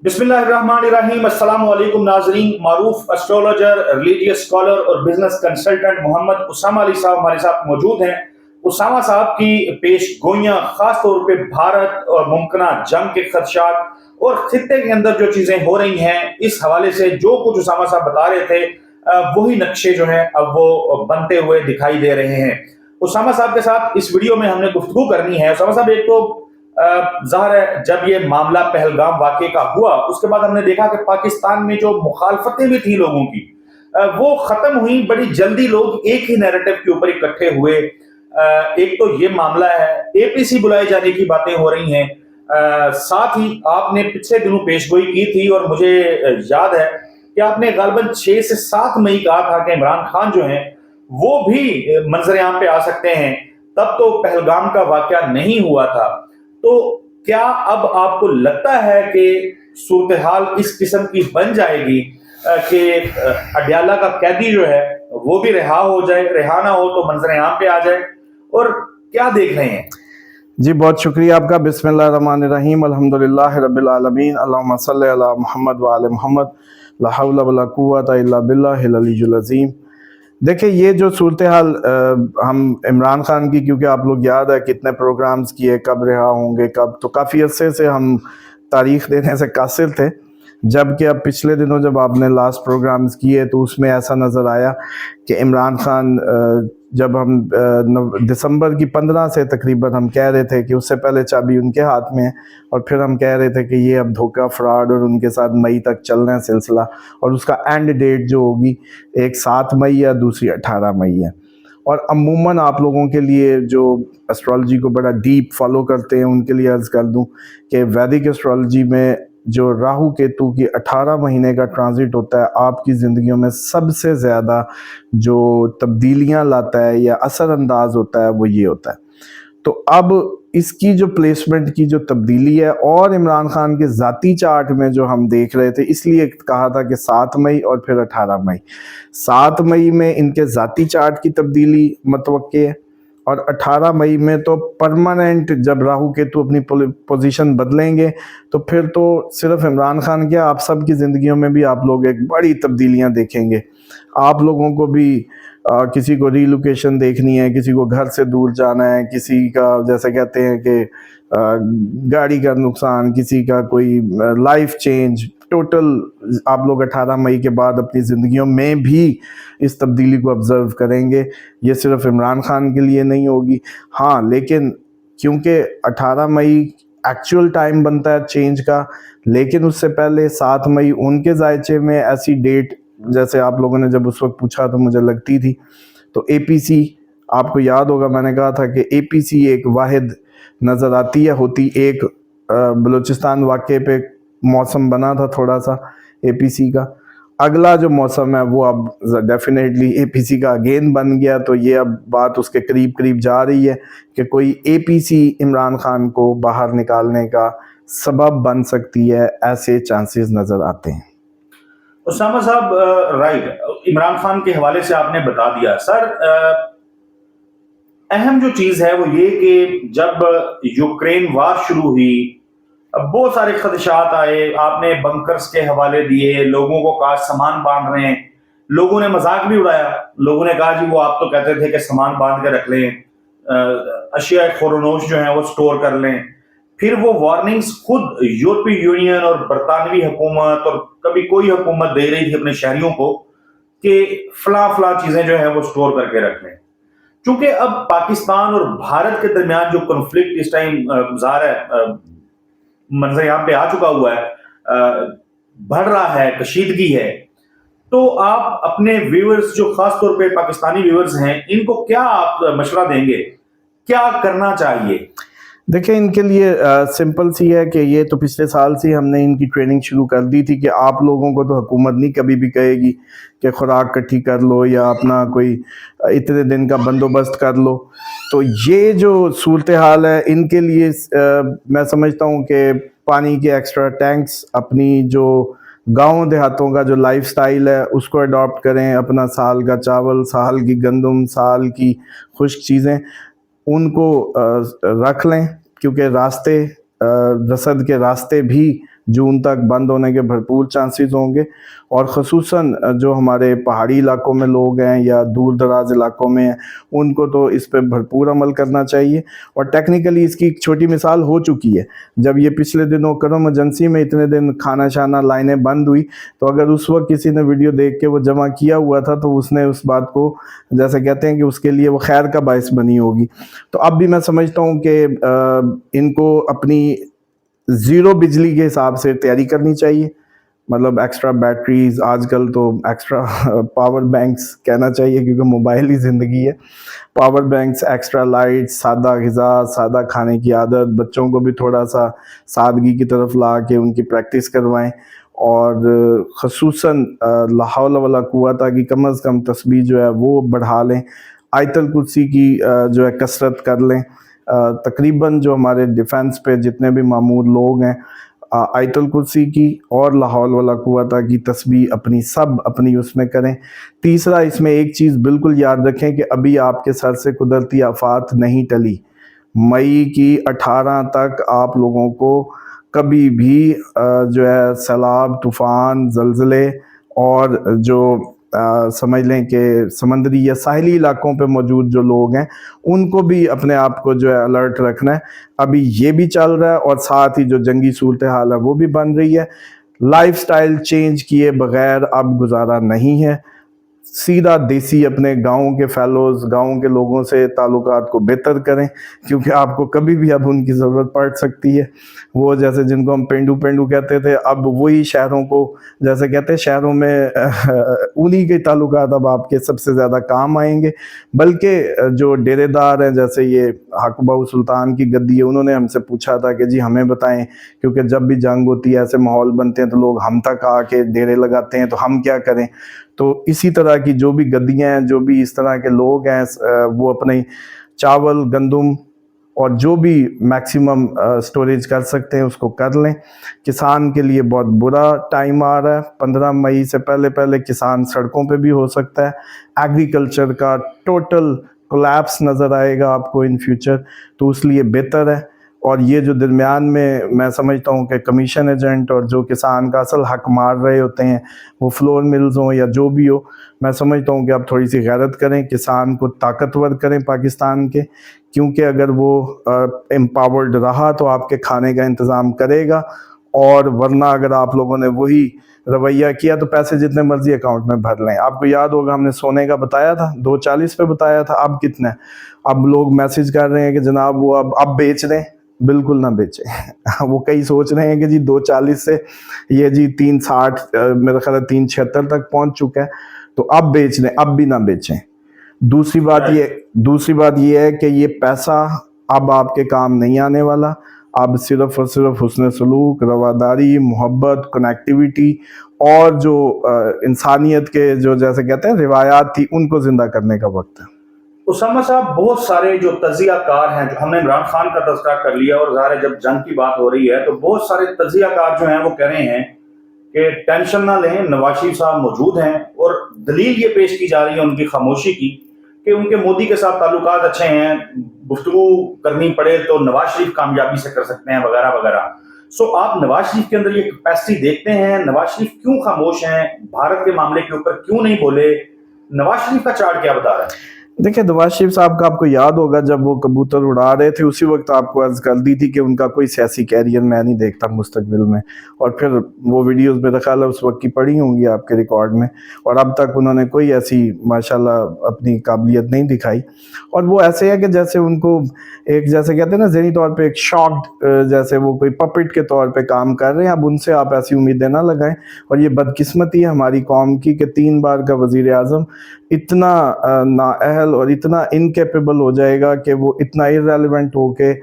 बिस्मिल्लाहिर्रहमानिर्रहीम। अस्सलामु अलैकुम नाज़रीन। मारूफ एस्ट्रोलॉजर, रिलीजियस स्कॉलर और बिजनेस कंसल्टेंट मोहम्मद उसामा अली साहब हमारे साथ मौजूद हैं। उसामा साहब की पेश गोइयाँ खास तौर पे भारत और मुमकिन जंग के खदशात और खित्ते के अंदर जो चीजें हो रही हैं, इस हवाले से जो कुछ उसामा साहब बता रहे थे वही नक्शे जो हैं अब वो बनते हुए दिखाई दे रहे हैं। उसामा साहब के साथ इस वीडियो में हमने गुफ्तगू करनी है। उसामा साहब, एक तो ज़ाहिर है जब ये मामला पहलगाम वाक़े का हुआ उसके बाद हमने देखा कि पाकिस्तान में जो मुखालफतें भी थी लोगों की वो खत्म हुई बड़ी जल्दी। लोग एक ही नैरेटिव के ऊपर इकट्ठे हुए। एक तो ये मामला है, एपीसी बुलाए जाने की बातें हो रही हैं। साथ ही आपने पिछले दिनों पेशगोई की थी और मुझे याद है कि आपने गालिबन 6 से 7 मई कहा था कि इमरान खान जो हैं वो भी मंजर-ए-आम पे आ सकते हैं। तब तो पहलगाम का वाक़या नहीं हुआ था। तो क्या अब आपको लगता है कि सूरत हाल इस किस्म की बन जाएगी कि अडयाला का कैदी जो है वो भी रिहा हो जाए, रिहा ना हो तो मंजर-ए-आम पे आ जाए, और क्या देख रहे हैं? जी, बहुत शुक्रिया आपका। बिस्मिल्लाहिर्रहमानिर्रहीम, अल्हम्दुलिल्लाहि रब्बिल आलमीन, अल्लाहुम्मा सल्लि अला मुहम्मद व आले मुहम्मद, ला हौला वला कुव्वता इल्ला बिल्लाहिल अलिय्युल अज़ीम। देखिए, ये जो सूरत हाल हम इमरान खान की, क्योंकि आप लोग याद है कितने प्रोग्राम्स किए, कब रिहा होंगे कब, तो काफ़ी अरसे से हम तारीख देने से कासिर थे। जबकि अब पिछले दिनों जब आपने लास्ट प्रोग्राम्स किए तो उसमें ऐसा नज़र आया कि इमरान खान, जब हम दिसंबर की 15 से तकरीबन हम कह रहे थे कि उससे पहले चाबी उनके हाथ में है, और फिर हम कह रहे थे कि ये अब धोखा, फ्रॉड, और उनके साथ मई तक चल रहा है सिलसिला, और उसका एंड डेट जो होगी एक 7 मई या दूसरी 18 मई है। और अमूमन आप लोगों के लिए जो एस्ट्रोलॉजी को बड़ा डीप फॉलो करते हैं उनके लिए अर्ज़ कर दूं कि वैदिक एस्ट्रोलॉजी में जो राहु केतु की 18 महीने का ट्रांजिट होता है, आपकी ज़िंदगियों में सबसे ज़्यादा जो तब्दीलियां लाता है या असरअंदाज होता है वो ये होता है। तो अब इसकी जो प्लेसमेंट की जो तब्दीली है, और इमरान खान के ज़ाती चार्ट में जो हम देख रहे थे, इसलिए कहा था कि 7 मई और फिर 18 मई। 7 मई में इनके ज़ाती चार्ट की तब्दीली मतवक्के है, और 18 मई में तो परमानेंट, जब राहु केतु अपनी पोजीशन बदलेंगे तो फिर तो सिर्फ इमरान खान क्या, आप सब की ज़िंदगियों में भी आप लोग एक बड़ी तब्दीलियां देखेंगे। आप लोगों को भी किसी को रीलोकेशन देखनी है, किसी को घर से दूर जाना है, किसी का जैसे कहते हैं कि गाड़ी का नुकसान, किसी का कोई लाइफ चेंज, टोटल आप लोग 18 मई के बाद अपनी ज़िंदगियों में भी इस तब्दीली को ऑब्ज़र्व करेंगे। ये सिर्फ इमरान खान के लिए नहीं होगी, हाँ, लेकिन क्योंकि 18 मई एक्चुअल टाइम बनता है चेंज का, लेकिन उससे पहले 7 मई उनके जायचे में ऐसी डेट, जैसे आप लोगों ने जब उस वक्त पूछा तो मुझे लगती थी, तो एपीसी, आपको याद होगा मैंने कहा था कि एपीसी एक वाहिद नज़र आती है, होती एक बलूचिस्तान वाक़े पे मौसम बना था थोड़ा सा एपीसी का। अगला जो मौसम है वो अब डेफिनेटली एपीसी का अगेन बन गया, तो ये अब बात उसके करीब करीब जा रही है कि कोई एपीसी इमरान खान को बाहर निकालने का सबब बन सकती है, ऐसे चांसेस नज़र आते हैं। उसामा साहब, राइट, इमरान खान के हवाले से आपने बता दिया। सर, अहम जो चीज है वो ये कि जब यूक्रेन वार शुरू हुई बहुत सारे खदशात आए, आपने बंकर्स के हवाले दिए, लोगों को कहा सामान बांध रहे हैं, लोगों ने मजाक भी उड़ाया। लोगों ने कहा जी वो आप तो कहते थे कि सामान बांध के रख लें, अशिया खुरनोश जो है वो स्टोर कर लें। फिर वो वार्निंग्स खुद यूरोपीय यूनियन और बरतानवी हुकूमत और कभी कोई हुकूमत दे रही थी अपने शहरियों को कि फला फला चीजें जो है वो स्टोर करके रख लें। क्योंकि अब पाकिस्तान और भारत के दरमियान जो कॉन्फ्लिक्ट इस टाइम ज़ाहिर है मंजर यहाँ पे आ चुका हुआ है, बढ़ रहा है, कशीदगी है, तो आप अपने व्यूअर्स जो खास तौर पे पाकिस्तानी व्यूअर्स हैं इनको क्या आप मशवरा देंगे, क्या करना चाहिए? देखिए, इनके लिए सिंपल सी है कि ये तो पिछले साल से हमने इनकी ट्रेनिंग शुरू कर दी थी कि आप लोगों को तो हुकूमत नहीं कभी भी कहेगी कि खुराक इकट्ठी कर लो या अपना कोई इतने दिन का बंदोबस्त कर लो। तो ये जो सूरत हाल है इनके लिए मैं समझता हूँ कि पानी के एक्स्ट्रा टैंक्स, अपनी जो गाँव देहातों का जो लाइफस्टाइल है उसको अडॉप्ट करें, अपना साल का चावल, साल की गंदम, साल की खुश्क चीज़ें उनको रख लें, क्योंकि रास्ते रसद के रास्ते भी जून तक बंद होने के भरपूर चांसेस होंगे। और ख़ुसूसन जो हमारे पहाड़ी इलाकों में लोग हैं या दूर दराज इलाकों में हैं, उनको तो इस पर भरपूर अमल करना चाहिए। और टेक्निकली इसकी एक छोटी मिसाल हो चुकी है, जब ये पिछले दिनों करो एमरजेंसी में इतने दिन खाना शाना लाइनें बंद हुई, तो अगर उस वक्त किसी ने वीडियो देख के वो जमा किया हुआ था तो उसने उस बात को, जैसे कहते हैं कि उसके लिए वो खैर का बायस बनी होगी। तो अब भी मैं समझता हूँ कि इनको अपनी ज़ीरो बिजली के हिसाब से तैयारी करनी चाहिए, मतलब एक्स्ट्रा बैटरीज, आजकल तो एक्स्ट्रा पावर बैंक्स कहना चाहिए क्योंकि मोबाइल ही ज़िंदगी है, पावर बैंक्स, एक्स्ट्रा लाइट, सादा ग़िज़ा, सादा खाने की आदत, बच्चों को भी थोड़ा सा सादगी की तरफ ला के उनकी प्रैक्टिस करवाएं। और ख़ुसूसन ला हौला वला कुव्वता की कम अज़ कम तस्बीह जो है वो बढ़ा लें, आयतल कुर्सी की जो है कसरत कर लें। तकरीबन जो हमारे डिफेंस पे जितने भी मामूर लोग हैं, आयतल कुर्सी की और ला हौल वला कुव्वता की तस्बीह अपनी सब अपनी उसमें करें। तीसरा, इसमें एक चीज़ बिल्कुल याद रखें कि अभी आपके सर से कुदरती आफात नहीं टली। मई की 18 तक आप लोगों को कभी भी जो है सैलाब, तूफ़ान, ज़लज़ले और जो समझ लें कि समंदरी या साहिली इलाकों पे मौजूद जो लोग हैं उनको भी अपने आप को जो है अलर्ट रखना है। अभी ये भी चल रहा है और साथ ही जो जंगी सूरत हाल है वो भी बन रही है। लाइफस्टाइल चेंज किए बगैर अब गुजारा नहीं है। सीधा देसी अपने गाँव के फेलोज़, गाँव के लोगों से ताल्लुकात को बेहतर करें, क्योंकि आपको कभी भी अब उनकी ज़रूरत पड़ सकती है। वो जैसे जिनको हम पेंडू पेंडू कहते थे, अब वही शहरों को, जैसे कहते हैं शहरों में उन्हीं के ताल्लुकात अब आपके सबसे ज़्यादा काम आएंगे। बल्कि जो डेरेदार हैं, जैसे ये हकबा सुल्तान की गद्दी है, उन्होंने हमसे पूछा था कि जी हमें बताएं, क्योंकि जब भी जंग होती है, ऐसे माहौल बनते हैं तो लोग हम तक आके डेरे लगाते हैं, तो हम क्या करें। तो इसी तरह की जो भी गद्दियाँ हैं, जो भी इस तरह के लोग हैं, वो अपने चावल, गंदम और जो भी मैक्सिमम स्टोरेज कर सकते हैं उसको कर लें। किसान के लिए बहुत बुरा टाइम आ रहा है। 15 मई से पहले पहले किसान सड़कों पे भी हो सकता है। एग्रीकल्चर का टोटल कोलैप्स नज़र आएगा आपको इन फ्यूचर, तो इसलिए बेहतर है। और ये जो दरमियान में मैं समझता हूँ कि कमीशन एजेंट और जो किसान का असल हक मार रहे होते हैं, वो फ्लोर मिल्स हों या जो भी हो, मैं समझता हूँ कि आप थोड़ी सी गैरत करें, किसान को ताकतवर करें पाकिस्तान के, क्योंकि अगर वो एम्पावर्ड रहा तो आपके खाने का इंतज़ाम करेगा। और वरना अगर आप लोगों ने वही रवैया किया तो पैसे जितने मर्जी अकाउंट में भर लें। आपको याद होगा हमने सोने का बताया था, 240 पे बताया था, अब कितना है? अब लोग मैसेज कर रहे हैं कि जनाब वो अब बेच दें। बिल्कुल ना बेचें। वो कई सोच रहे हैं कि जी 240 से ये जी 360, मेरा ख्याल है 376 तक पहुंच चुका है, तो अब बेच दें। अब भी ना बेचें। दूसरी बात ये है कि ये पैसा अब आपके काम नहीं आने वाला। अब सिर्फ और सिर्फ हुस्न सलूक, रवादारी, मोहब्बत, कनेक्टिविटी और जो इंसानियत के जो जैसे कहते हैं रिवायात थी, उनको जिंदा करने का वक्त है। उसामा साहब, बहुत सारे जो तजियाकार हैं, जो हमने इमरान खान का तज़किरा कर लिया, और ज़ाहिर है जब जंग की बात हो रही है तो बहुत सारे तजियाकार जो हैं वो कह रहे हैं कि टेंशन ना लें, नवाज शरीफ साहब मौजूद हैं। और दलील ये पेश की जा रही है उनकी खामोशी की कि उनके मोदी के साथ ताल्लुकात अच्छे हैं, गुफ्तगू करनी पड़े तो नवाज शरीफ कामयाबी से कर सकते हैं, वगैरह वगैरह। सो आप नवाज शरीफ के अंदर ये कैपेसिटी देखते हैं? नवाज शरीफ क्यों खामोश हैं? भारत के मामले के ऊपर क्यों नहीं बोले? नवाज शरीफ का चार्ट क्या बता रहा है? देखिए, नवाज शरीफ साहब का आपको याद होगा जब वो कबूतर उड़ा रहे थे, उसी वक्त आपको अर्ज कर दी थी कि उनका कोई सियासी कैरियर मैं नहीं देखता मुस्तकबिल में। और फिर वो वीडियोस मेरा ख्याल है उस वक्त की पड़ी होंगी आपके रिकॉर्ड में, और अब तक उन्होंने कोई ऐसी माशाल्लाह अपनी काबिलियत नहीं दिखाई। और वो ऐसे है कि जैसे उनको एक, जैसे कहते हैं ना, ज़हनी तौर पे एक शॉक्ड, जैसे वो कोई पपेट के तौर पे काम कर रहे हैं। अब उनसे आप ऐसी उम्मीदें ना लगाएं। और ये बदकिस्मती है हमारी कौम की कि 3 बार का वज़ीर आज़म इतना नाअहल और इतना इनकेपेबल हो जाएगा कि वो इतना इररेलेवेंट हो के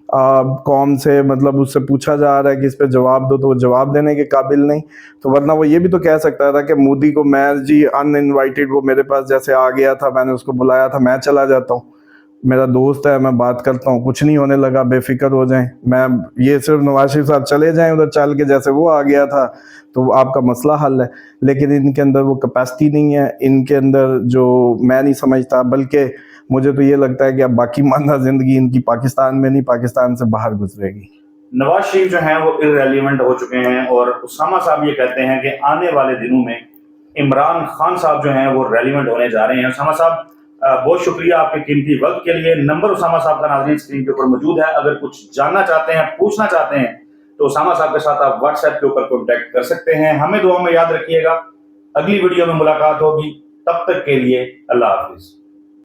कौम से, मतलब उससे पूछा जा रहा है कि इस पे जवाब दो, तो वो जवाब देने के काबिल नहीं। तो वरना वो ये भी तो कह सकता था कि मोदी को मैं जी अनइनवाइटेड, वो मेरे पास जैसे आ गया था, मैंने उसको बुलाया था, मैं चला जाता हूँ, मेरा दोस्त है, मैं बात करता हूँ, कुछ नहीं होने लगा, बेफिक्र हो जाएं। मैं ये सिर्फ नवाज शरीफ साहब चले जाएं उधर चल के, जैसे वो आ गया था, तो आपका मसला हल है। लेकिन इनके अंदर वो कैपेसिटी नहीं है, इनके अंदर जो मैं नहीं समझता, बल्कि मुझे तो ये लगता है कि अब बाकी मानना ज़िंदगी इनकी पाकिस्तान में नहीं, पाकिस्तान से बाहर गुजरेगी। نواز شریف جو ہیں وہ irrelevant ہو چکے ہیں، اور اسامہ صاحب یہ کہتے ہیں کہ آنے والے دنوں میں عمران خان صاحب جو ہیں وہ ریلیونٹ ہونے جا رہے ہیں۔ اسامہ صاحب بہت شکریہ آپ کے قیمتی وقت کے لیے۔ نمبر اسامہ صاحب کا ناظرین اسکرین کے اوپر موجود ہے، اگر کچھ جاننا چاہتے ہیں، پوچھنا چاہتے ہیں تو اسامہ صاحب کے ساتھ آپ واٹس ایپ کے اوپر کانٹیکٹ کر سکتے ہیں۔ ہمیں دعا میں یاد رکھیے گا، اگلی ویڈیو میں ملاقات ہوگی، تب تک کے لیے اللہ حافظ۔